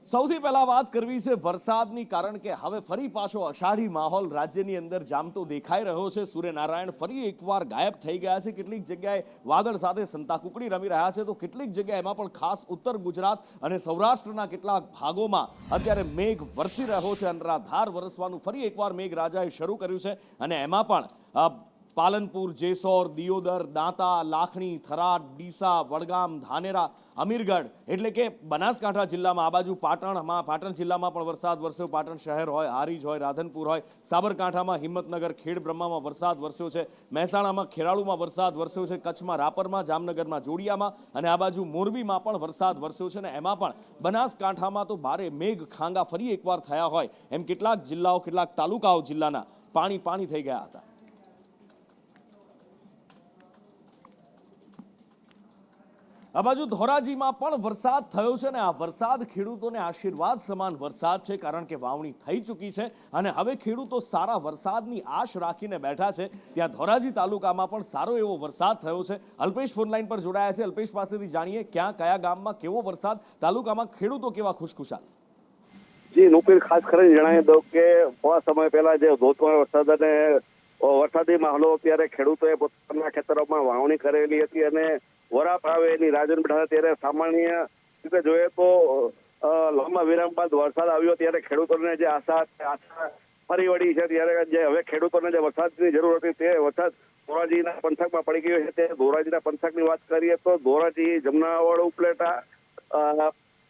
સૌથી પહેલા વાત કરવી છે વરસાદની, કારણ કે હવે ફરી પાછો અષાઢી માહોલ રાજ્યની અંદર જામતો દેખાઈ રહ્યો છે। સૂર્યનારાયણ ફરી એકવાર ગાયબ થઈ ગયા છે। કેટલીક જગ્યાએ વાદળ સાથે સંતાકુકડી રમી રહ્યા છે, તો કેટલીક જગ્યાએ એમાં પણ ખાસ ઉત્તર ગુજરાત અને સૌરાષ્ટ્રના કેટલાક ભાગોમાં અત્યારે મેઘ વરસી રહ્યો છે। અનરાધાર વરસવાનું ફરી એકવાર મેઘરાજાએ શરૂ કર્યું છે અને એમાં પણ પાલનપુર, જેસોર, દિયોદર, દાંતા, લાખણી, થરાદ, ડીસા, વડગામ, ધાનેરા, અમીરગઢ એટલે કે બનાસકાંઠા જિલ્લામાં, આ બાજુ પાટણ જિલ્લામાં પણ વરસાદ વરસ્યો। પાટણ શહેર હોય, હારીજ હોય, રાધનપુર હોય, સાબરકાંઠામાં હિંમતનગર, ખેડબ્રહ્મામાં વરસાદ વરસ્યો છે। મહેસાણામાં ખેરાલુમાં વરસાદ વરસ્યો છે। કચ્છમાં રાપરમાં, જામનગરમાં જોડિયામાં અને આ બાજુ મોરબીમાં પણ વરસાદ વરસ્યો છે અને એમાં પણ બનાસકાંઠામાં તો ભારે મેઘ ખાંગા ફરી એકવાર થયા હોય એમ કેટલાક જિલ્લાઓ, કેટલાક તાલુકાઓ જિલ્લાના પાણી થઈ ગયા હતા। આ બાજુ ધોરાજીમાં પણ વરસાદ થયો છે ને આ વરસાદ ખેડૂતોને આશીર્વાદ સમાન વરસાદ છે, કારણ કે વાવણી થઈ ચૂકી છે અને હવે ખેડૂતો સારા વરસાદની આશ રાખીને બેઠા છે। ત્યાં ધોરાજી તાલુકામાં પણ સારો એવો વરસાદ થયો છે। અલ્પેશ ફોનલાઈન પર જોડાયા છે। અલ્પેશ પાસેથી જાણીએ ક્યાં કયા ગામમાં કેવો વરસાદ, તાલુકામાં ખેડૂતો કેવા ખુશખુશાલ। જી નુપીર, ખાસ કરીને જણાવી દઉં કે થોડા સમય પહેલા જે ધોધમાર વરસાદ અને વરસાદી માહોલ ત્યારે ખેડૂતોએ પોતાના ખેતરોમાં વાવણી કરેલી હતી અને વરાપ આવે એની રાહ જોઈને બેઠા હતા। ત્યારે સામાન્ય રીતે જોઈએ તો લાંબા વિરામ બાદ વરસાદ આવ્યો ત્યારે ખેડૂતોને જે આશા ફરી વળી છે। ત્યારે જે હવે ખેડૂતોને જે વરસાદની જરૂર હતી તે વરસાદ ધોરાજીના પંથકમાં પડી ગયો છે। તે ધોરાજીના પંથકની વાત કરીએ તો ધોરાજી, જમનાવડ, ઉપલેટા,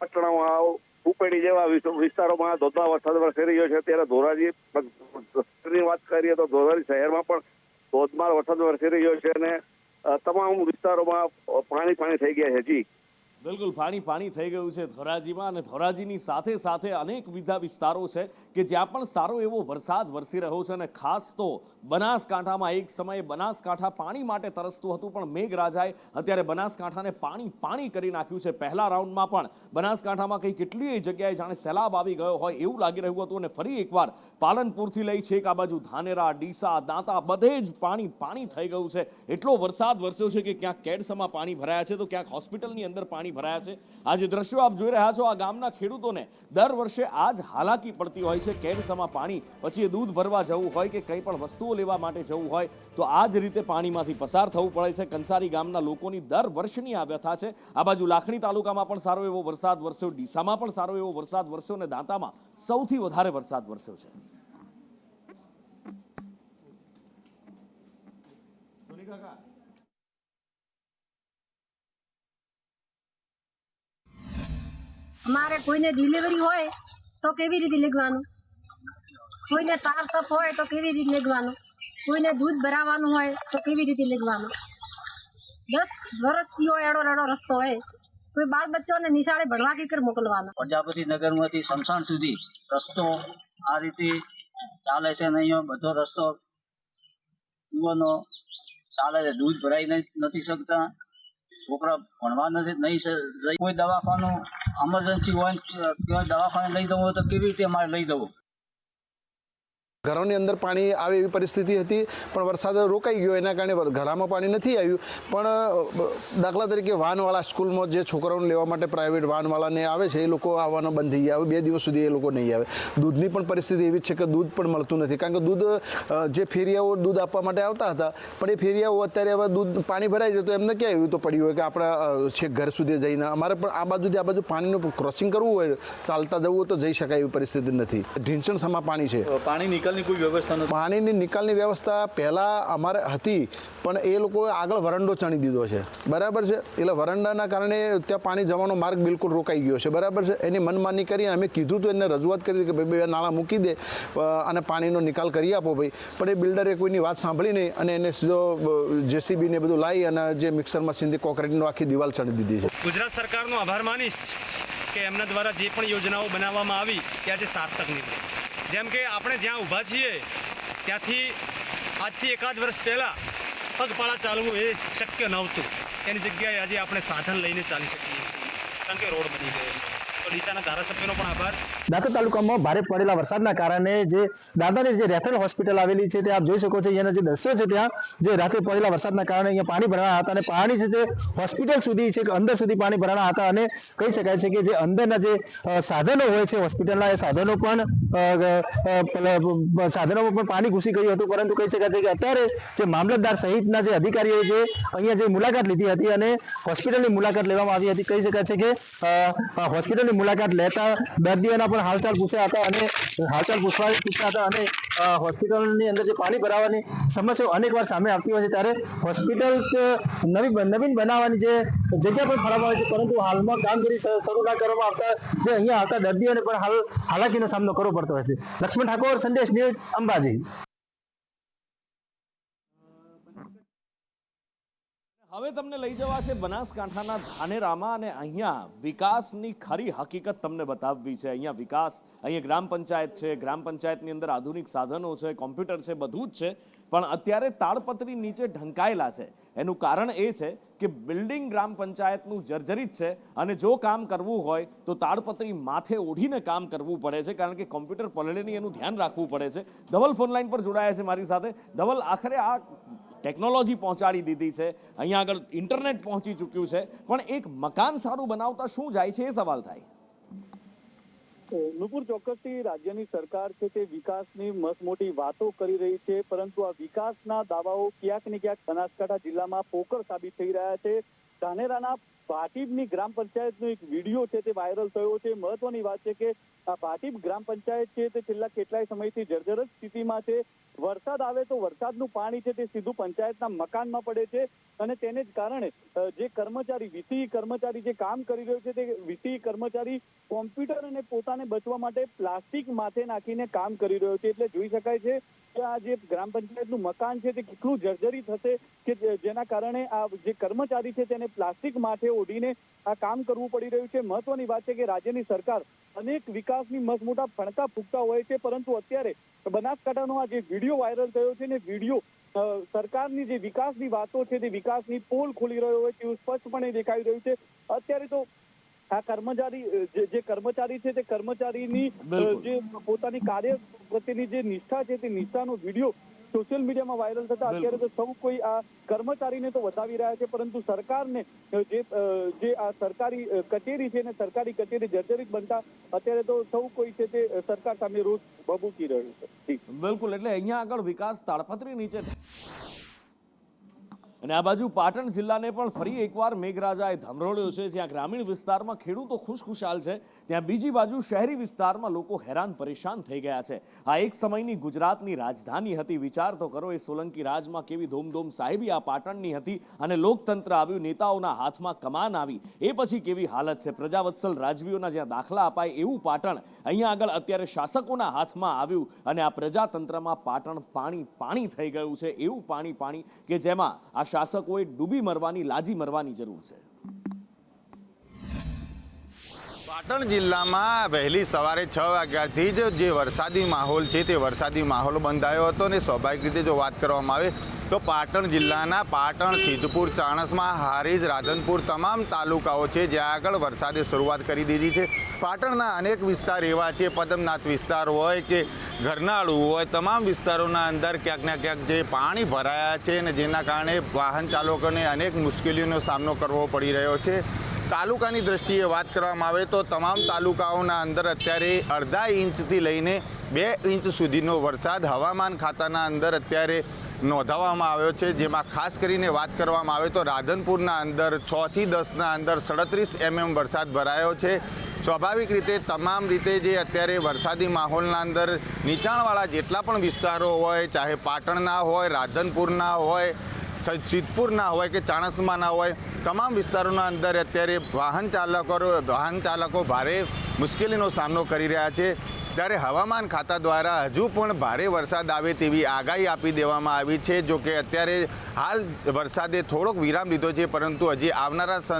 પટણાવાવ, ઉપેડી જેવા વિસ્તારોમાં ધોધમાર વરસાદ વરસી રહ્યો છે। ત્યારે ધોરાજીની વાત કરીએ તો ધોરાજી શહેરમાં પણ ધોધમાર વરસાદ વરસી રહ્યો છે અને તમામ વિસ્તારોમાં પાણી થઈ ગયા છે। જી બિલકુલ, પાણી થઈ ગયું છે ધોરાજીમાં અને ધોરાજીની સાથે સાથે અનેક બીજા વિસ્તારો છે કે જ્યાં પણ સારો એવો વરસાદ વરસી રહ્યો છે અને ખાસ તો બનાસકાંઠામાં એક સમયે બનાસકાંઠા પાણી માટે તરસતું હતું, પણ મેઘરાજાએ અત્યારે બનાસકાંઠાને પાણી કરી નાખ્યું છે। પહેલા રાઉન્ડમાં પણ બનાસકાંઠામાં કેટલીય જગ્યાએ જાણે સૈલાબ આવી ગયો હોય એવું લાગી રહ્યું હતું અને ફરી એકવાર પાલનપુરથી લઈ છેક આ બાજુ ધાનેરા, ડીસા, દાંતા બધે જ પાણી થઈ ગયું છે। એટલો વરસાદ વરસ્યો છે કે ક્યાંક કેડસમાં પાણી ભરાયા છે તો ક્યાંક હોસ્પિટલની અંદર પાણી ભરાયા છે। આ જે દ્રશ્યો આપ જોઈ રહ્યા છો, આ ગામના ખેડૂતોને દર વર્ષે આ જ હાલાકી પડતી હોય છે। કેડસમાં પાણી, પછી દૂધ ભરવા જવું હોય કે કંઈ પણ વસ્તુઓ લેવા માટે જવું હોય તો આ જ રીતે પાણીમાંથી પસાર થવું પડે છે। કંસારી ગામના લોકોની દર વર્ષની આ વ્યથા છે। આ બાજુ લાખણી તાલુકામાં પણ સારો એવો વરસાદ વરસ્યો, ડીસામાં પણ સારો એવો વરસાદ વરસ્યો અને દાંતામાં સૌથી વધારે વરસાદ વરસ્યો છે। અમારે કોઈને ડિલિવરી હોય તો કેવી રીતે લેવાનું, કોઈને તાર તપ હોય તો કેવી રીતે લેવાનું, કોઈને દૂધ ભરાવાનું હોય તો કેવી રીતે લેવાનું। 10 વર્ષથી હોય એડો રસ્તો હોય, કોઈ બાળ બચ્ચોને નિશાળે ભણવા કે મોકલવાનો। પ્રજાપતિ નગરમાંથી શમશાન સુધી રસ્તો આ રીતે ચાલે છે અને અહીંયા બધો રસ્તો કૂવાનો ચાલે છે। દૂધ ભરાઈ નથી શકતા, છોકરા ભણવા નહીં, કોઈ દવાખાનું એમરજન્સી હોય દવાખાને લઈ જવું હોય તો કેવી રીતે અમારે લઈ જવું। ઘરોની અંદર પાણી આવે એવી પરિસ્થિતિ હતી, પણ વરસાદ રોકાઈ ગયો એના કારણે ઘરમાં પાણી નથી આવ્યું। પણ દાખલા તરીકે વાનવાળા સ્કૂલમાં જે છોકરાઓને લેવા માટે પ્રાઇવેટ વાનવાળાને આવે છે એ લોકો આવવાનો બંધ થઈ ગયા। 2 દિવસ સુધી એ લોકો નહીં આવે। દૂધની પણ પરિસ્થિતિ એવી જ છે કે દૂધ પણ મળતું નથી, કારણ કે દૂધ જે ફેરિયાઓ દૂધ આપવા માટે આવતા હતા, પણ એ ફેરિયાઓ અત્યારે હવે દૂધ પાણી ભરાઈ જાય તો એમને ક્યાં એવું તો પડ્યું હોય કે આપણા છેક ઘર સુધી જઈને અમારે પણ આ બાજુ પાણીનું ક્રોસિંગ કરવું હોય, ચાલતા જવું હોય તો જઈ શકાય એવી પરિસ્થિતિ નથી। ઢીંચણસામાં પાણી છે। કોઈ વ્યવસ્થા નથી। પાણીની નિકાલની વ્યવસ્થા પહેલાં અમારે હતી, પણ એ લોકોએ આગળ વરંડો ચણી દીધો છે, બરાબર છે। એટલે વરંડાના કારણે ત્યાં પાણી જવાનો માર્ગ બિલકુલ રોકાઈ ગયો છે, બરાબર છે। એની મનમાની કરી અમે કીધું તો એને રજૂઆત કરી કે ભાઈ 2 નાળા મૂકી દે અને પાણીનો નિકાલ કરી આપો ભાઈ, પણ એ બિલ્ડરે કોઈની વાત સાંભળી નહીં અને એને સીધો જેસીબીને બધું લાવી અને જે મિક્સર મશીનથી કોન્ક્રીટનો આખી દિવાલ ચણી દીધી છે। ગુજરાત સરકારનો આભાર માનીશ કે એમના દ્વારા જે પણ યોજનાઓ બનાવવામાં આવી તે આજે સાર્થક નીકળી। જેમ કે આપણે જ્યાં ઊભા છીએ ત્યાંથી આજથી 1 વર્ષ પહેલાં પગપાળા ચાલવું એ શક્ય નહોતું, એની જગ્યાએ આજે આપણે સાધન લઈને ચાલી શકીએ છીએ, કારણ કે રોડ બની ગયો છે। તો ડીસાના ધારાસભ્યનો પણ આભાર. દાંતા તાલુકામાં ભારે પડેલા વરસાદના કારણે જે દાંતાની જે રેફરલ હોસ્પિટલ આવેલી છે તે આપ જોઈ શકો છો. અહીંયાના જે દ્રશ્યો છે ત્યાં જે રાત્રે પડેલા વરસાદના કારણે અહીંયા પાણી ભરાયા હતા અને પાણી છે તે હોસ્પિટલ સુધી છે કે અંદર સુધી પાણી ભરાયા હતા અને કહી શકાય છે કે જે અંદરના જે સાધનો હોય છે હોસ્પિટલના એ સાધનોમાં પણ પાણી ઘૂસી ગયું હતું. પરંતુ કહી શકાય છે કે અત્યારે જે મામલતદાર સહિતના જે અધિકારીઓ જે અહીંયા જે મુલાકાત લીધી હતી અને હોસ્પિટલની મુલાકાત લેવામાં આવી હતી. કહી શકાય છે કે હોસ્પિટલની મુલાકાત લેતા દર્દીઓના પણ હાલચાલ પૂછ્યા હતા અને હાલચાલ પૂછતા હતા અને હોસ્પિટલની અંદર જે પાણી ભરાવાની સમસ્યાઓ અનેકવાર સામે આવતી હોય છે ત્યારે હોસ્પિટલ નવીન બનાવવાની જે જગ્યા પણ ફાળવવામાં આવે છે. પરંતુ હાલમાં કામગીરી શરૂ ના કરવામાં આવતા જે અહીંયા આવતા દર્દીઓને પણ હાલાકીનો સામનો કરવો પડતો હોય છે. લક્ષ્મણ ઠાકોર, સંદેશ ન્યૂઝ, અંબાજી. હવે તમને લઈ જવા છે બનાસકાંઠાના ધાનેરામાં અને અહીંયા વિકાસની ખરી હકીકત તમને બતાવવી છે. અહીંયા વિકાસ, અહીંયા ગ્રામ પંચાયત છે, ગ્રામ પંચાયતની અંદર આધુનિક સાધનો છે, કોમ્પ્યુટર છે, બધું જ છે, પણ અત્યારે તાડપત્રી નીચે ઢંકાયેલા છે. એનું કારણ એ છે કે બિલ્ડિંગ ગ્રામ પંચાયતનું જર્જરિત છે અને જો કામ કરવું હોય તો તાડપત્રી માથે ઓઢીને કામ કરવું પડે છે, કારણ કે કોમ્પ્યુટર પલળેની એનું ધ્યાન રાખવું પડે છે. ધવલ ફોનલાઈન પર જોડાયા છે મારી સાથે. ધવલ, આખરે આ ટેકનોલોજી પહોંચાડી દીધી છે, અહીંયા આગળ ઇન્ટરનેટ પહોંચી ચૂક્યું છે, પણ એક મકાન સારું બનાવતા શું જાય છે એ સવાલ થાય. નુપુર, ચોક્કસથી રાજ્યની સરકાર છે તે વિકાસની મસ્ત મોટી વાતો કરી રહી છે, પરંતુ આ વિકાસના દાવાઓ ક્યાંક ને ક્યાંક બનાસકાંઠા જિલ્લામાં પોકળ સાબિત થઈ રહ્યા છે. ધાનેરાના ભાટીબની ગ્રામ પંચાયતનો એક વિડીયો છે તે વાયરલ થયો છે. મહત્વની વાત છે કે આ ભાટીબ ગ્રામ પંચાયત છે તે છેલ્લા કેટલાય સમયથી જર્જરિત સ્થિતિમાં છે. વરસાદ આવે તો વરસાદનું પાણી છે તે સીધું પંચાયતના મકાનમાં પડે છે અને તેને જ કારણે જે કર્મચારી વીસીઈ કર્મચારી જે કામ કરી રહ્યો છે તે વીસીઈ કર્મચારી કોમ્પ્યુટર અને પોતાને બચવા માટે પ્લાસ્ટિક માથે નાખીને કામ કરી રહ્યો છે. એટલે જોઈ શકાય છે કે આ જે ગ્રામ પંચાયતનું મકાન છે તે કેટલું જર્જરિત હશે કે જેના કારણે આ જે કર્મચારી છે તેને પ્લાસ્ટિક માથે ઓઢીને આ કામ કરવું પડી રહ્યું છે. મહત્વની વાત છે કે રાજ્યની સરકાર અનેક વિકાસની મસ્ત મોટા ફણકા ફૂંકતા હોય છે, પરંતુ અત્યારે બનાસકાંઠાનો આ જે વિડીયો વાયરલ થયો છે ને વિડીયો સરકારની જે વિકાસની વાતો છે તે વિકાસની પોલ ખોલી રહ્યો હોય તેવું સ્પષ્ટપણે દેખાઈ રહ્યું છે. અત્યારે તો આ કર્મચારી છે તે કર્મચારીની જે પોતાની કાર્ય પ્રત્યેની જે નિષ્ઠા છે તે નિષ્ઠાનો વિડીયો સોશિયલ મીડિયામાં વાયરલ થતા અત્યારે તો સૌ કોઈ આ કર્મચારીને તો વધાવી રહ્યા છે, પરંતુ સરકારને જે આ સરકારી કચેરી છે ને સરકારી કચેરી જર્જરિત બનતા અત્યારે તો સૌ કોઈ છે તે સરકાર સામે રોષ ભભૂકી રહ્યું છે. બિલકુલ, એટલે અહીંયા આગળ વિકાસ તાડપત્રી નીચે. અને આ બાજુ પાટણ જિલ્લાને પણ ફરી એકવાર મેઘરાજાએ ધમરોળ્યો છે. જ્યાં ગ્રામીણ વિસ્તારમાં ખેડૂતો ખુશખુશાલ છે, ત્યાં બીજી બાજુ શહેરી વિસ્તારમાં લોકો હેરાન પરેશાન થઈ ગયા છે. આ એક સમયની ગુજરાતની રાજધાની હતી. વિચાર તો કરો, એ સોલંકી રાજમાં કેવી ધૂમધૂમ સાહેબી આ પાટણની હતી અને લોકતંત્ર આવ્યું, નેતાઓના હાથમાં કમાન આવી, એ પછી કેવી હાલત છે. પ્રજાવત્સલ રાજવીઓના જ્યાં દાખલા અપાય એવું પાટણ અહીંયા આગળ અત્યારે શાસકોના હાથમાં આવ્યું અને આ પ્રજાતંત્રમાં પાટણ પાણી થઈ ગયું છે. એવું પાણી કે જેમાં આ શાસકોએ ડૂબી મરવાની, લાજી મરવાની જરૂર છે. પાટણ જિલ્લામાં વહેલી સવારે 6 વાગ્યાથી જ જે વરસાદી માહોલ છે તે વરસાદી માહોલ બંધાયો હતો અને સ્વાભાવિક રીતે જો વાત કરવામાં આવે તો પાટણ જિલ્લાના પાટણ, સિદ્ધપુર, ચાણસ્મા, હારીજ, રાધનપુર તમામ તાલુકાઓ છે જ્યાં આગળ વરસાદે શરૂઆત કરી દીધી છે. પાટણના અનેક વિસ્તાર એવા છે, પદમનાથ વિસ્તાર હોય કે ઘરનાળું હોય, તમામ વિસ્તારોના અંદર ક્યાંક ને ક્યાંક જે પાણી ભરાયા છે અને જેના કારણે વાહન ચાલકોને અનેક મુશ્કેલીઓનો સામનો કરવો પડી રહ્યો છે. તાલુકાની દ્રષ્ટિએ વાત કરવામાં આવે તો તમામ તાલુકાઓના અંદર અત્યારે અડધા ઇંચથી લઈને 2 ઇંચ સુધીનો વરસાદ હવામાન ખાતાના અંદર અત્યારે નોંધાવવામાં આવ્યો છે. જેમાં ખાસ કરીને વાત કરવામાં આવે તો રાધનપુરના અંદર 6 થી 10ના અંદર 37 mm વરસાદ ભરાયો છે. સ્વાભાવિક રીતે તમામ રીતે જે અત્યારે વરસાદી માહોલના અંદર નીચાણવાળા જેટલા પણ વિસ્તારો હોય, ચાહે પાટણના હોય, રાધનપુરના હોય, સિદ્ધપુરના હોય કે ચાણસ્માના હોય, તમામ વિસ્તારોના અંદર અત્યારે વાહન ચાલકો ભારે મુશ્કેલીનો સામનો કરી રહ્યા છે. ત્યારે હવામાન ખાતા દ્વારા હજુ પણ ભારે વરસાદ આવે તેવી આગાહી આપી દેવામાં આવી છે. જો કે અત્યારે હાલ વરસાદે થોડોક વિરામ લીધો છે, પરંતુ હજી આવનારા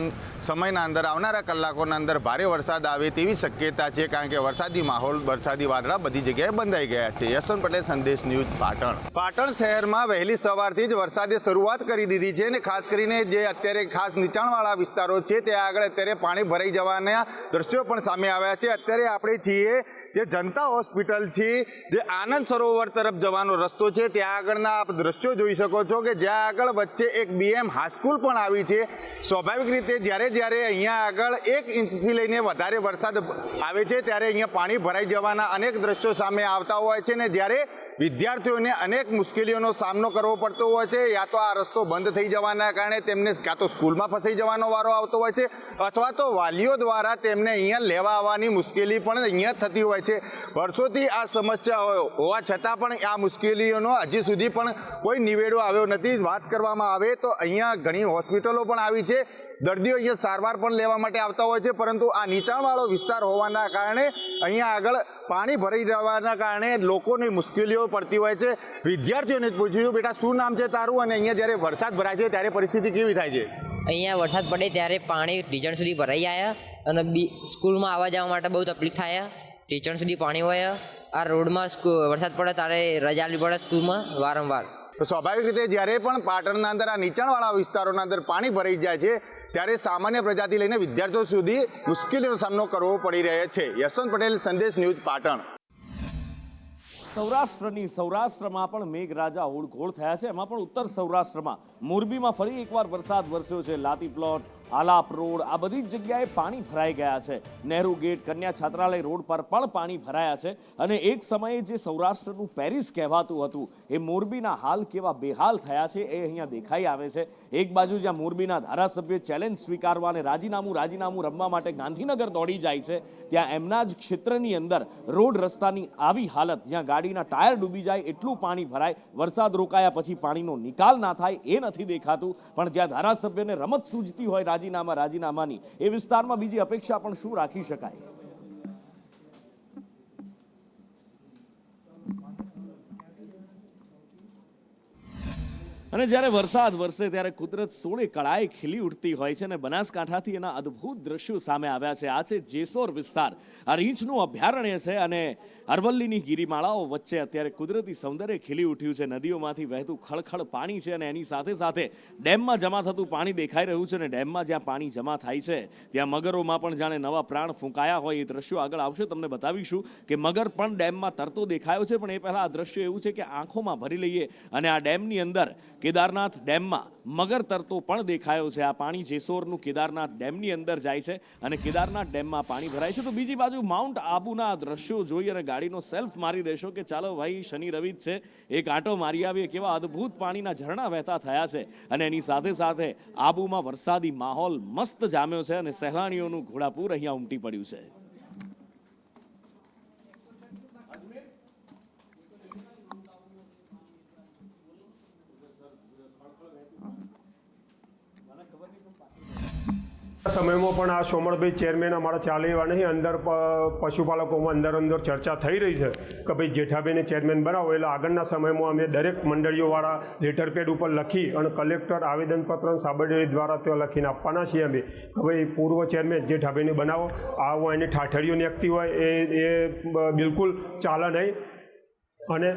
સમયના અંદર આવનારા કલાકોના અંદર ભારે વરસાદ આવે તેવી શક્યતા છે, કારણ કે વરસાદી માહોલ, વરસાદી વાદળા બધી જગ્યાએ બંધાઈ ગયા છે. યશવંત પટેલ, સંદેશ ન્યૂઝ, પાટણ. પાટણ શહેરમાં વહેલી સવારથી જ વરસાદે શરૂઆત કરી દીધી છે અને ખાસ કરીને જે અત્યારે ખાસ નીચાણવાળા વિસ્તારો છે ત્યાં આગળ અત્યારે પાણી ભરાઈ જવાના દ્રશ્યો પણ સામે આવ્યા છે. અત્યારે આપણે છીએ જે જનતા હોસ્પિટલ છે, જે આનંદ સરોવર તરફ જવાનો રસ્તો છે, ત્યાં આગળના આપ દ્રશ્યો જોઈ શકો છો કે જ્યાં આગળ વચ્ચે એક BM હાઈસ્કૂલ પણ આવી છે. સ્વાભાવિક રીતે જ્યારે અહીંયા આગળ 1 ઇંચથી લઈને વધારે વરસાદ આવે છે ત્યારે અહીંયા પાણી ભરાઈ જવાના અનેક દ્રશ્યો સામે આવતા હોય છે ને જ્યારે વિદ્યાર્થીઓને અનેક મુશ્કેલીઓનો સામનો કરવો પડતો હોય છે. યા તો આ રસ્તો બંધ થઈ જવાના કારણે તેમને કાં તો સ્કૂલમાં ફસાઈ જવાનો વારો આવતો હોય છે અથવા તો વાલીઓ દ્વારા તેમને અહીંયા લેવા આવવાની મુશ્કેલી પણ અહીંયા થતી હોય છે. વર્ષોથી આ સમસ્યા હોવા છતાં પણ આ મુશ્કેલીઓનો હજી સુધી પણ કોઈ નિવેડો આવ્યો નથી. વાત કરવામાં આવે તો અહીંયા ઘણી હોસ્પિટલો પણ આવી છે, દર્દીઓ અહીંયા સારવાર પણ લેવા માટે આવતા હોય છે, પરંતુ આ નીચાણવાળો વિસ્તાર હોવાના કારણે અહીંયા આગળ પાણી ભરાઈ જવાના કારણે લોકોની મુશ્કેલીઓ પડતી હોય છે. વિદ્યાર્થીઓને જ પૂછ્યું, બેટા શું નામ છે તારું, અને અહીંયા જ્યારે વરસાદ ભરાય છે ત્યારે પરિસ્થિતિ કેવી થાય છે? અહીંયા વરસાદ પડે ત્યારે પાણી ઢીચણ સુધી ભરાઈ આવ્યા અને સ્કૂલમાં આવવા જવા માટે બહુ તકલીફ થાય. ઢીચણ સુધી પાણી હોય. આ રોડમાં વરસાદ પડે ત્યારે રજા આપવી પડે સ્કૂલમાં વારંવાર. સ્વાભાવિક રીતે જ્યારે પણ પાટણના અંદર આ નીચાણવાળા વિસ્તારોના અંદર પાણી ભરાઈ જાય છે ત્યારે સામાન્ય પ્રજાથી લઈને વિદ્યાર્થીઓ સુધી મુશ્કેલીનો સામનો કરવો પડી રહ્યો છે. યશવંત પટેલ, સંદેશ ન્યૂઝ, પાટણ. સૌરાષ્ટ્રમાં પણ મેઘરાજા ઓળઘોળ થયા છે. એમાં પણ ઉત્તર સૌરાષ્ટ્રમાં મોરબીમાં ફરી એકવાર વરસાદ વરસ્યો છે. લાતી પ્લોટ, આલાપ રોડ, આ બધી જ જગ્યાએ પાણી ભરાઈ ગયા છે. નહેરુ ગેટ, કન્યા છાત્રાલય રોડ પર પણ પાણી ભરાયા છે. અને એક સમયે જે સૌરાષ્ટ્રનું પેરિસ કહેવાતું હતું એ મોરબીના હાલ કેવા બેહાલ થયા છે એ અહીંયા દેખાઈ આવે છે. એક બાજુ જ્યાં મોરબીના ધારાસભ્ય ચેલેન્જ સ્વીકારવા અને રાજીનામું રમવા માટે ગાંધીનગર દોડી જાય છે, ત્યાં એમના જ ક્ષેત્રની અંદર રોડ રસ્તાની આવી હાલત, જ્યાં ગાડીના ટાયર ડૂબી જાય એટલું પાણી ભરાય, વરસાદ રોકાયા પછી પાણીનો નિકાલ ના થાય એ નથી દેખાતું. પણ જ્યાં ધારાસભ્યને રમત સૂઝતી હોય રાજીનામાની, એ વિસ્તારમાં બીજી અપેક્ષા પણ શું રાખી શકાય? અને જ્યારે વરસાદ વરસે ત્યારે કુદરત સોળે કળાએ ખીલી ઉઠતી હોય છે અને બનાસકાંઠાથી એના અદ્ભુત દ્રશ્યો સામે આવ્યા છે. આ છે જેસોર વિસ્તાર. આ રીંછનું અભયારણ્ય છે અને અરવલ્લીની ગિરિમાળાઓ વચ્ચે અત્યારે કુદરતી સૌંદર્ય ખીલી ઉઠ્યું છે. નદીઓમાંથી વહેતું ખળખળ પાણી છે અને એની સાથે સાથે ડેમમાં જમા થતું પાણી દેખાઈ રહ્યું છે. અને ડેમમાં જ્યાં પાણી જમા થાય છે ત્યાં મગરોમાં પણ જાણે નવા પ્રાણ ફૂંકાયા હોય એ દ્રશ્યો આગળ આવશે. તમને બતાવીશું કે મગર પણ ડેમમાં તરતો દેખાયો છે. પણ એ પહેલાં આ દ્રશ્ય એવું છે કે આંખોમાં ભરી લઈએ. અને આ ડેમની અંદર કેદારનાથ ડેમમાં મગર તરતો પણ દેખાયો છે. આ પાણી જેસોરનું કેદારનાથ ડેમની અંદર જાય છે અને કેદારનાથ ડેમમાં પાણી ભરાય છે. તો બીજી બાજુ માઉન્ટ આબુના દ્રશ્યો જોઈ અને ગાડીનો સેલ્ફ મારી દેશો કે ચાલો ભાઈ શનિ રવિ જ છે, એક આંટો મારી આવીએ. કેવા અદ્ભુત પાણીના ઝરણા વહેતા થયા છે અને એની સાથે સાથે આબુમાં વરસાદી માહોલ મસ્ત જામ્યો છે અને સહેલાણીઓનું ઘોડાપૂર અહીંયા ઉમટી પડ્યું છે. સમયમાં પણ આ સોમણભાઈ ચેરમેન અમારા ચાલે એવા નહીં. અંદર પશુપાલકોમાં અંદર ચર્ચા થઈ રહી છે કે ભાઈ જેઠાભાઈને ચેરમેન બનાવો. એટલે આગળના સમયમાં અમે દરેક મંડળીઓવાળા લેટર પેડ ઉપર લખી અને કલેક્ટર આવેદનપત્ર સાબરડેરી દ્વારા ત્યાં લખીને આપવાના છીએ અમે કે ભાઈ પૂર્વ ચેરમેન જેઠાભાઈને બનાવો. આવો એની ઠાઠડીઓ નીકળતી હોય એ બિલકુલ ચાલે નહીં. અને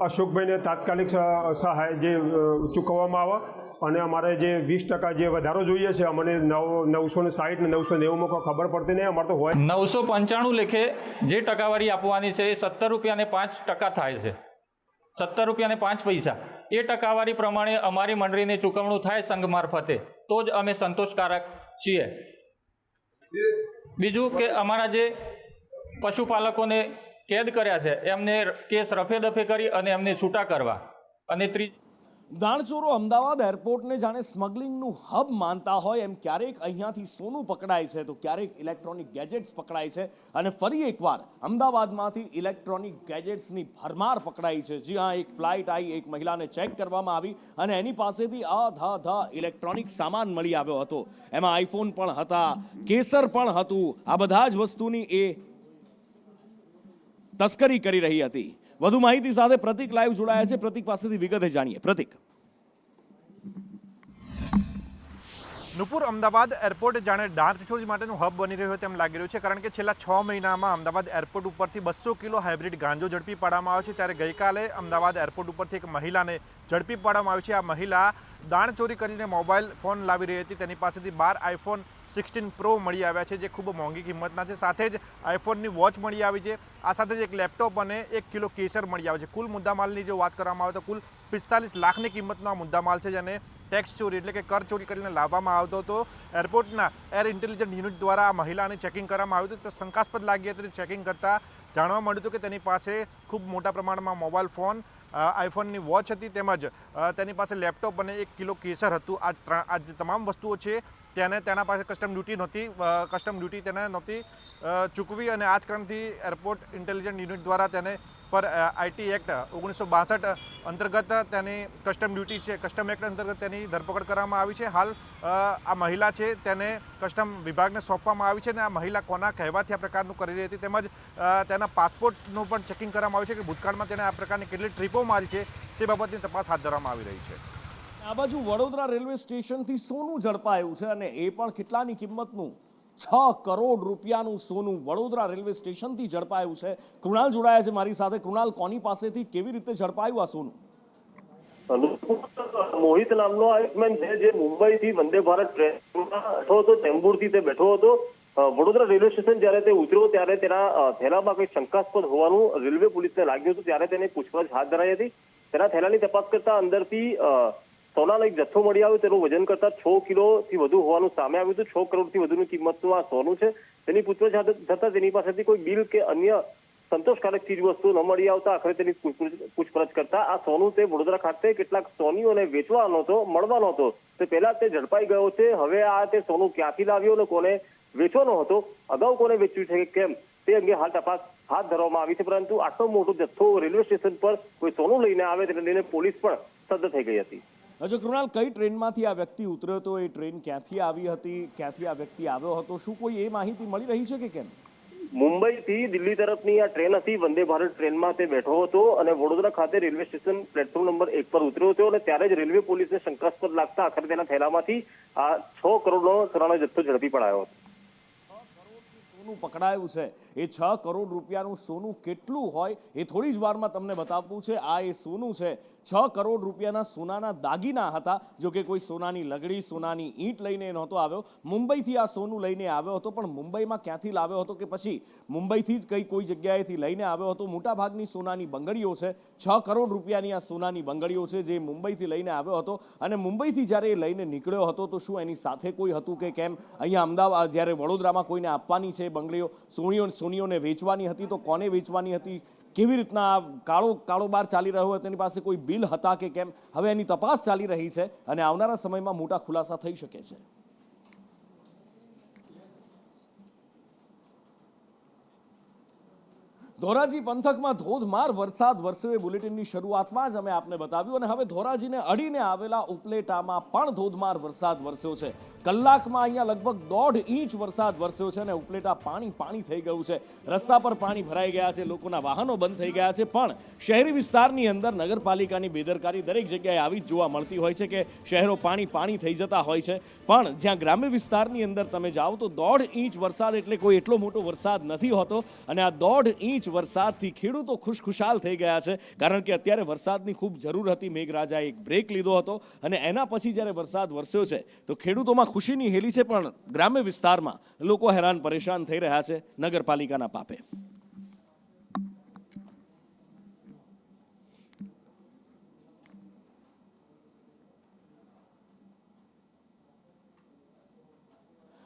અશોકભાઈને તાત્કાલિક સહાય જે ચૂકવવામાં આવે અને અમારે જે 20% જે વધારો જોઈએ છે અમને 960 ને 990 ખબર પડતી નહીં. અમારે તો હોય 995 લેખે જે ટકાવારી આપવાની છે એ 17 રૂપિયા 5% થાય છે. 17 રૂપિયા 5 પૈસા એ ટકાવારી પ્રમાણે અમારી મંડળીને ચૂકવણું થાય સંઘ મારફતે તો જ અમે સંતોષકારક છીએ. બીજું કે અમારા જે પશુપાલકોને કેદ કર્યા છે એમને કેસ રફે દફે કરી અને એમને છૂટા કરવા. અને દાણચોરો અમદાવાદ એરપોર્ટને જાણે સ્મગલિંગનું હબ માનતા હોય એમ ક્યારેક અહીંયાથી સોનું પકડાય છે તો ક્યારેક ઇલેક્ટ્રોનિક ગેજેટ્સ પકડાય છે. અને ફરી એકવાર અમદાવાદમાંથી ઇલેક્ટ્રોનિક ગેજેટ્સની ભરમાર પકડાઈ છે. જી હા, એક ફ્લાઇટ આવી, એક મહિલાને ચેક કરવામાં આવી અને એની પાસેથી ઇલેક્ટ્રોનિક સામાન મળી આવ્યો હતો. એમાં આઈફોન પણ હતા, કેસર પણ હતું. આ બધા જ વસ્તુની એ તસ્કરી કરી રહી હતી. વધુ માહિતી સાથે પ્રતિક લાઈવ જોડાયા છે. પ્રતિક પાસેથી વિગતે જાણીએ. પ્રતિક. નુપુર અમદાવાદ એરપોર્ટ જાણે ડાર્ક રિસોર્સ માટેનું હબ બની રહ્યું તેમ લાગી રહ્યું છે, કારણ કે છેલ્લા 6 મહિનામાં અમદાવાદ એરપોર્ટ ઉપરથી 200 કિલો હાઇબ્રિડ ગાંજો ઝડપી પાડવામાં આવ્યો છે। ત્યારે ગઈકાલે અમદાવાદ એરપોર્ટ ઉપરથી એક મહિલાને ઝડપી પાડવામાં આવી છે। આ મહિલા દાણ ચોરી કરીને મોબાઈલ ફોન લાવી રહી હતી। તેની પાસેથી 12 આઈફોન 16 પ્રો મળી આવ્યા છે, જે ખૂબ મોંઘી કિંમતના છે। સાથે જ આઈફોનની વોચ મળી આવી છે। આ સાથે જ એક લેપટોપ અને 1 કિલો કેસર મળી આવે છે। કુલ મુદ્દામાલની જો વાત કરવામાં આવે તો કુલ 45 લાખની કિંમતનો મુદ્દામાલ છે, જેને ટેક્સ ચોરી એટલે કે કર ચોરી કરીને લાવવામાં આવતો હતો। એરપોર્ટના એર ઇન્ટેલિજન્સ યુનિટ દ્વારા આ મહિલાને ચેકિંગ કરવામાં આવ્યું હતું। તો શંકાસ્પદ લાગી હતી। ચેકિંગ કરતાં જાણવા મળ્યું હતું કે તેની પાસે ખૂબ મોટા પ્રમાણમાં મોબાઈલ ફોન, આઈફોનની વોચ હતી, તેમજ તેની પાસે લેપટોપ અને 1 કિલો કેસર હતું। આ જે તમામ વસ્તુઓ છે તેના પાસે કસ્ટમ ડ્યુટી નહોતી, કસ્ટમ ડ્યુટી તેને નહોતી ચૂકવી, અને આ જ કારણથી એરપોર્ટ ઇન્ટેલિજન્સ યુનિટ દ્વારા તેને પર આઈટી એક્ટ 1962 અંતર્ગત તેની કસ્ટમ ડ્યુટી છે, કસ્ટમ એક્ટ અંતર્ગત તેની ધરપકડ કરવામાં આવી છે। હાલ આ મહિલા છે તેને કસ્ટમ વિભાગને સોંપવામાં આવી છે, અને આ મહિલા કોના કહેવાથી આ પ્રકારનું કરી રહી હતી, તેમજ તેના પાસપોર્ટનું પણ ચેકિંગ કરવામાં આવ્યું છે કે ભૂતકાળમાં તેણે આ પ્રકારની કેટલી ટ્રીપો મારી છે તે બાબતની તપાસ હાથ ધરવામાં આવી રહી છે। આ બાજુ વડોદરા રેલવે સ્ટેશનથી સોનું ઝડપાયું છે, અને એ પણ કેટલાની કિંમતનું? 6 કરોડ રૂપિયાનું સોનું વડોદરા રેલવે સ્ટેશનથી ઝડપાયું છે। કૃણાલ જોડાયા છે મારી સાથે। કૃણાલ, કોની પાસેથી કેવી રીતે ઝડપાયું આ સોનું? મોહિત નામનો આ એક મેન છે જે મુંબઈથી વંદે ભારત ટ્રેનમાં બેઠો હતો, ચેમ્બુરથી તે બેઠો હતો। વડોદરા રેલવે સ્ટેશન જ્યારે તે ઉતર્યો ત્યારે તેના થેલામાં કંઈ શંકાસ્પદ હોવાનું રેલવે પોલીસને લાગ્યું હતું। ત્યારે તેને પૂછપરછ હાથ ધરાઈ હતી। તેના થેલાની તપાસ કરતા અંદરથી સોનાનો એક જથ્થો મળી આવ્યો। તેનું વજન કરતા 6 કિલોથી વધુ હોવાનું સામે આવ્યું હતું। 6 કરોડથી વધુની કિંમતનું આ સોનું છે। તેની પૂછપરછ થતા તેની પાસેથી કોઈ બિલ કે અન્ય સંતોષકારક ચીજ વસ્તુ ન મળી આવતા આખરે તેની પૂછપરછ કરતા આ સોનું તે વડોદરા ખાતે કેટલાક સોનીઓને વેચવાનો હતો, મળવાનો હતો, તે પહેલા તે ઝડપાઈ ગયો છે। હવે આ તે સોનું ક્યાંથી લાવ્યો અને કોને વેચવાનો હતો, અગાઉ કોને વેચ્યું છે કે કેમ, તે અંગે હાલ તપાસ હાથ ધરવામાં આવી છે। પરંતુ આટલો મોટો જથ્થો રેલવે સ્ટેશન પર કોઈ સોનું લઈને આવે તેને લઈને પોલીસ પણ સજ્જ થઈ ગઈ હતી। હજુ કૃણાલ, કઈ ટ્રેનમાંથી આ વ્યક્તિ ઉતર્યો હતો? એ ટ્રેન ક્યાંથી આવી હતી? ક્યાંથી આ વ્યક્તિ આવ્યો હતો? શું કોઈ એ માહિતી મળી રહી છે કે કેમ? મુંબઈથી દિલ્હી તરફની આ ટ્રેન હતી। વંદે ભારત ટ્રેનમાં તે બેઠો હતો અને વડોદરા ખાતે રેલવે સ્ટેશન પ્લેટફોર્મ નંબર 1 પર ઉતર્યો હતો, અને ત્યારે જ રેલવે પોલીસને શંકાસ્પદ લાગતા આખરે તેના થેલામાંથી આ 6 કરોડનો સોનાનો જથ્થો ઝડપી પડાયો હતો। સોનું પકડાયું છે। એ 6 કરોડ રૂપિયાનું સોનું કેટલું હોય એ થોડી જ વારમાં તમને બતાવવું છે। આ એ સોનું છે, 6 કરોડ રૂપિયાના સોનાના દાગીના હતા। જો કે કોઈ સોનાની લગડી, સોનાની ઈંટ લઈને નહોતો આવ્યો, મુંબઈથી આ સોનું લઈને આવ્યો હતો। પણ મુંબઈમાં ક્યાંથી લાવ્યો હતો કે પછી મુંબઈથી જ કોઈ જગ્યાએથી લઈને આવ્યો હતો? મોટાભાગની સોનાની બંગડીઓ છે, 6 કરોડ રૂપિયાની આ સોનાની બંગડીઓ છે જે મુંબઈથી લઈને આવ્યો હતો। અને મુંબઈથી જ્યારે એ લઈને નીકળ્યો હતો તો શું એની સાથે કોઈ હતું કે કેમ? અહીંયા અમદાવાદ જ્યારે વડોદરામાં કોઈને આપવાની છે બંગડીઓ, સોનીઓને વેચવાની હતી તો કોને વેચવાની હતી? કેવી રીતના કાળોબાર ચાલી રહ્યો હતો? તેની પાસે કોઈ બિલ હતા કે કેમ? હવે એની તપાસ ચાલી રહી છે અને આવનારા સમયમાં મોટા ખુલાસા થઈ શકે છે। ધોરાજી પંથકમાં ધોધમાર વરસાદ વરસ્યો એ બુલેટિનની શરૂઆતમાં જ અમે આપને બતાવ્યું, અને હવે ધોરાજીને અડીને આવેલા ઉપલેટામાં પણ ધોધમાર વરસાદ વરસ્યો છે। કલાકમાં અહીંયા લગભગ 1.5 ઇંચ વરસાદ વરસ્યો છે અને ઉપલેટા પાણી થઈ ગયું છે। રસ્તા પર પાણી ભરાઈ ગયા છે, લોકોના વાહનો બંધ થઈ ગયા છે। પણ શહેરી વિસ્તારની અંદર નગરપાલિકાની બેદરકારી દરેક જગ્યાએ આવી જ જોવા મળતી હોય છે કે શહેરો પાણી થઈ જતા હોય છે। પણ જ્યાં ગ્રામ્ય વિસ્તારની અંદર તમે જાઓ તો 1.5 ઇંચ વરસાદ એટલે કોઈ એટલો મોટો વરસાદ નથી હોતો, અને આ 1.5 ઇંચ વરસાદથી ખેડૂતો ખુશખુશાલ થઈ ગયા છે, કારણ કે અત્યારે વરસાદની ખૂબ જરૂર હતી। મેઘરાજાએ એક બ્રેક લીધો હતો અને એના પછી જ્યારે વરસાદ વરસ્યો છે તો ખેડૂતોમાં ખુશીની હેલી છે, પણ ગ્રામ્ય વિસ્તારમાં લોકો હેરાન પરેશાન થઈ રહ્યા છે નગરપાલિકાના પાપે।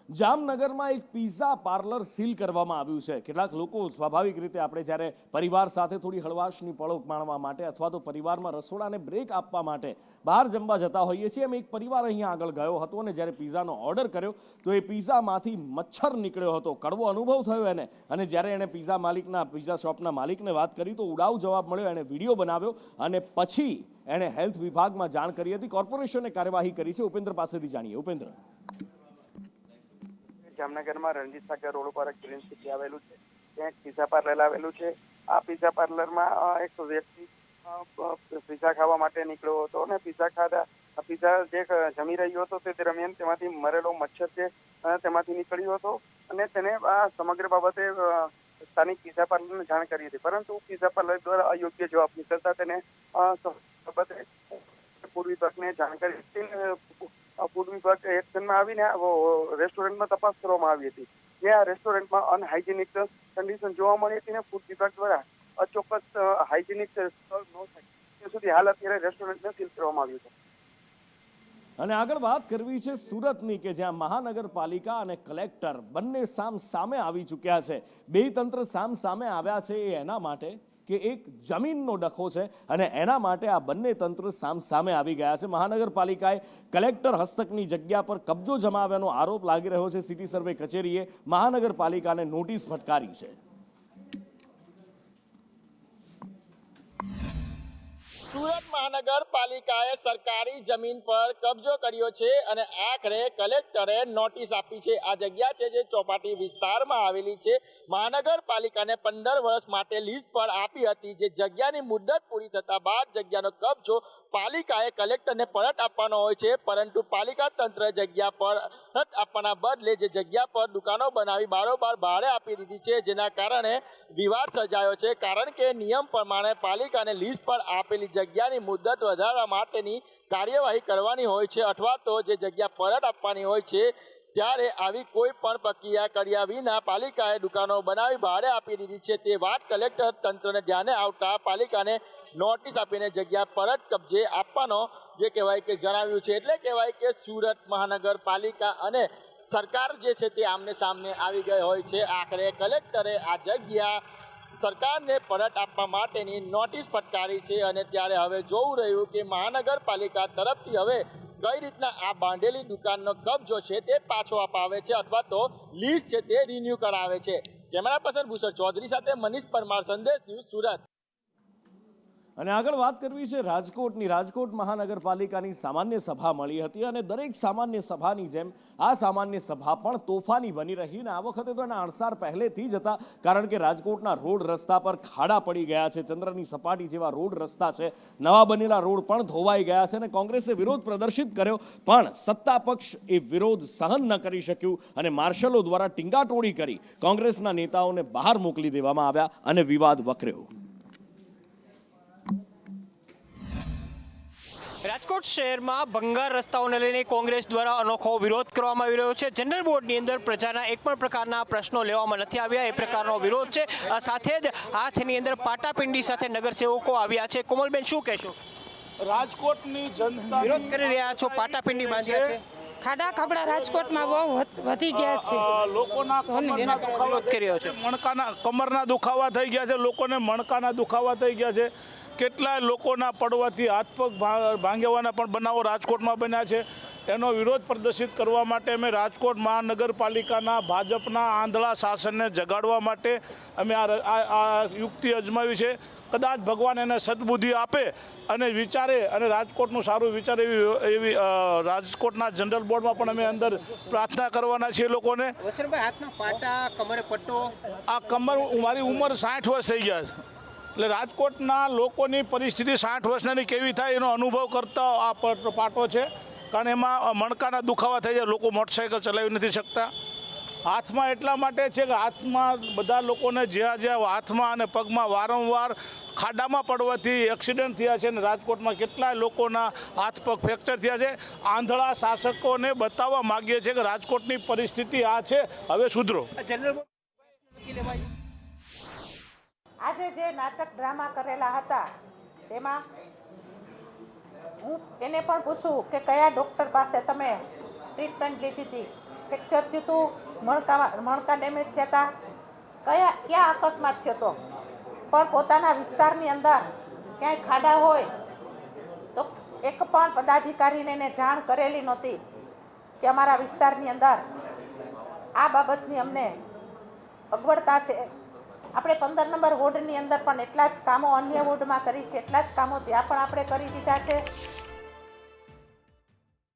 જામનગરમાં એક પિઝા પાર્લર સીલ કરવામાં આવ્યું છે। કેટલાક લોકો સ્વાભાવિક રીતે આપણે જ્યારે પરિવાર સાથે થોડી હળવાશની પળો માણવા માટે અથવા તો પરિવારમાં રસોડાને બ્રેક આપવા માટે બહાર જમવા જતા હોઈએ છીએ, એમ એક પરિવાર અહીંયા આગળ ગયો હતો અને જ્યારે પિઝાનો ઓર્ડર કર્યો તો એ પિઝામાંથી મચ્છર નીકળ્યો હતો। કડવો અનુભવ થયો એને, અને જ્યારે એણે પિઝા શોપના માલિકને વાત કરી તો ઉડાવ જવાબ મળ્યો। એણે વિડીયો બનાવ્યો અને પછી એણે હેલ્થ વિભાગમાં જાણ કરી હતી। કોર્પોરેશને કાર્યવાહી કરી છે। ઉપેન્દ્ર પાસેથી જાણીએ। ઉપેન્દ્ર, જામનગરમાં રણજીત સાગર રોડ ઉપર એક ગ્રીન સિટી આવેલું છે, ત્યાં એક પિઝા પાર્લર આવેલું છે। આ પિઝા પાર્લરમાં એક વ્યક્તિ પિઝા ખાવા માટે નીકળ્યો હતો અને પિઝા ખાધા પીઝા જે જમી રહ્યો હતો તે દરમિયાન તેમાંથી મરેલો મચ્છર છે તેમાંથી નીકળ્યો હતો અને તેને આ સમગ્ર બાબતે સ્થાનિક પીઝા પાર્લરને જાણ કરી હતી, પરંતુ પીઝા પાર્લર દ્વારા અયોગ્ય જવાબ નીકળતા તેને બાબતે ફૂડ વિભાગને જાણ કરી હતી. ફૂડ વિભાગ એક્શનમાં આવીને રેસ્ટોરન્ટમાં તપાસ કરવામાં આવી હતી, જે આ રેસ્ટોરન્ટમાં અનહાઇજેનિક કન્ડિશન જોવા મળી હતી અને ફૂડ વિભાગ દ્વારા અચોક્કસ હાઇજેનિક સર્વ ન થાય ત્યાં સુધી હાલ અત્યારે રેસ્ટોરન્ટને સીલ કરવામાં આવ્યું છે. અને આગળ વાત કરવી છે સુરતની, કે જ્યાં મહાનગરપાલિકા અને કલેક્ટર બંને સામે આવી ચૂક્યા છે. બે તંત્ર સામે આવ્યા છે એ એના માટે કે એક જમીનનો ડખો છે અને એના માટે આ બંને તંત્ર સામે આવી ગયા છે. મહાનગરપાલિકાએ કલેક્ટર હસ્તકની જગ્યા પર કબજો જમાવ્યાનો આરોપ લાગી રહ્યો છે. સિટી સર્વે કચેરીએ મહાનગરપાલિકાને નોટિસ ફટકારી છે. સુરત મહાનગરપાલિકાએ સરકારી જમીન પર કબજો કર્યો છે અને આખરે કલેક્ટરે નોટિસ આપી છે. આ જગ્યા છે જે ચોપાટી વિસ્તારમાં આવેલી છે. મહાનગરપાલિકાને 15 વર્ષ માટે લીઝ પર આપી હતી. જે જગ્યાની મુદત પૂરી થતા બાદ જગ્યાનો કબજો પાલિકાએ કલેક્ટરને પરત આપવાનો હોય છે, પરંતુ પાલિકા તંત્ર જગ્યા પરત આપવાના બદલે જે જગ્યા પર દુકાનો બનાવી બારોબાર ભાડે આપી દીધી છે, જેના કારણે વિવાદ સર્જાયો છે. કારણ કે નિયમ પ્રમાણે પાલિકાને લીઝ પર આપેલી જગ્યાની મુદત વધારવા માટેની કાર્યવાહી કરવાની હોય છે અથવા તો જે જગ્યા પરત આપવાની હોય છે, ત્યારે આવી કોઈ પણ પ્રક્રિયા કર્યા વિના પાલિકાએ દુકાનો બનાવી ભાડે આપી દીધી છે. તે વાત કલેક્ટર તંત્રને ધ્યાને આવતા પાલિકાને નોટિસ આપીને જગ્યા પરત કબજે આપવાનો જે કહેવાય કે જણાવ્યું છે. એટલે કહેવાય કે સુરત મહાનગરપાલિકા અને સરકાર જે છે તે આમને સામને આવી ગઈ હોય છે. આખરે કલેક્ટરે આ જગ્યા સરકારને પરત આપવા માટેની નોટિસ ફટકારી છે અને ત્યારે હવે જોવું રહ્યું કે મહાનગરપાલિકા તરફથી હવે કઈ રીતના આ બાંધેલી દુકાનનો કબજો છે તે પાછો અપાવે છે અથવા તો લીઝ છે તે રિન્યુ કરાવે છે. કેમેરા પર્સન ભૂષણ ચૌધરી સાથે મનીષ પરમાર, સંદેશ ન્યૂઝ, સુરત. અને આગળ વાત કરવી છે રાજકોટની. રાજકોટ મહાનગરપાલિકાની સામાન્ય સભા મળી હતી અને દરેક સામાન્ય સભાની જેમ આ સામાન્ય સભા પણ તોફાની બની રહી. અને આ વખતે તો એના અણસાર પહેલેથી જ હતા, કારણ કે રાજકોટના રોડ રસ્તા પર ખાડા પડી ગયા છે. ચંદ્રની સપાટી જેવા રોડ રસ્તા છે. નવા બનેલા રોડ પણ ધોવાઈ ગયા છે અને કોંગ્રેસે વિરોધ પ્રદર્શિત કર્યો, પણ સત્તા પક્ષ એ વિરોધ સહન ન કરી શક્યું અને માર્શલો દ્વારા ટીંગાટોળી કરી કોંગ્રેસના નેતાઓને બહાર મોકલી દેવામાં આવ્યા અને વિવાદ વકર્યો. રાજકોટ શહેરમાં ભંગાર રસ્તાઓને લઈને કોંગ્રેસ દ્વારા અનોખો વિરોધ કરવામાં આવી રહ્યો છે. જનરલ બોર્ડની અંદર પ્રજાના એક પણ પ્રકારના પ્રશ્નો લેવામાં નથી આવ્યા, એ પ્રકારનો વિરોધ છે. સાથે જ હાથની અંદર પાટાપિંડી સાથે નગરસેવકો આવ્યા છે. કોમલબેન, શું કહેશો? રાજકોટની જનતા વિરોધ કરી રહ્યા છો, પાટાપિંડી બાંધ્યા છે. ખાડા ખબડા રાજકોટમાં બહુ વધી ગયા છે. લોકોના કમરના દુખાવા થઈ ગયા છે. લોકોને મણકાના દુખાવા થઈ ગયા છે. કેટલાય લોકોના પડવાથી હાથ પગ ભાંગવાના પણ બનાવો રાજકોટમાં બન્યા છે. એનો વિરોધ પ્રદર્શિત કરવા માટે અમે રાજકોટ મહાનગરપાલિકાના ભાજપના આંધળા શાસનને જગાડવા માટે અમે આ યુક્તિ અજમાવી છે. કદાચ ભગવાન એને સદબુદ્ધિ આપે અને વિચારે અને રાજકોટનું સારું વિચારે એવી રાજકોટના જનરલ બોર્ડમાં પણ અમે અંદર પ્રાર્થના કરવાના છીએ લોકોને. હાથમાં પાટા, કમરે પટ્ટો, આ કમર, મારી ઉંમર 60 વર્ષ થઈ ગયા છે, એટલે રાજકોટના લોકોની પરિસ્થિતિ 60 વર્ષની કેવી થાય એનો અનુભવ કરતા આ પાટો છે. કારણ એમાં મણકાના દુખાવા થઈ જાય, લોકો મોટરસાઇકલ ચલાવી નથી શકતા. હાથમાં એટલા માટે છે કે હાથમાં બધા લોકોને જ્યાં જ્યાં હાથમાં અને પગમાં વારંવાર ખાડામાં પડવાથી એક્સિડન્ટ થયા છે અને રાજકોટમાં કેટલાય લોકોના હાથ પગ ફ્રેક્ચર થયા છે. આંધળા શાસકોને બતાવવા માગીએ છીએ કે રાજકોટની પરિસ્થિતિ આ છે, હવે સુધરો. આજે જે નાટક ડ્રામા કરેલા હતા તેમાં હું એને પણ પૂછું કે કયા ડૉક્ટર પાસે તમે ટ્રીટમેન્ટ લીધી હતી, ફ્રેક્ચર થયું હતું, મણકા ડેમેજ થયા હતા, ક્યાં અકસ્માત થયો હતો. પણ પોતાના વિસ્તારની અંદર ક્યાંય ખાડા હોય તો એક પણ પદાધિકારીને એને જાણ કરેલી નહોતી કે અમારા વિસ્તારની અંદર આ બાબતની અમને અગવડતા છે. આપણે 15 નંબર વોર્ડની અંદર પણ એટલા જ કામો અન્ય વોર્ડમાં કરી છે, એટલા જ કામો ત્યાં પણ આપણે કરી દીધા છે.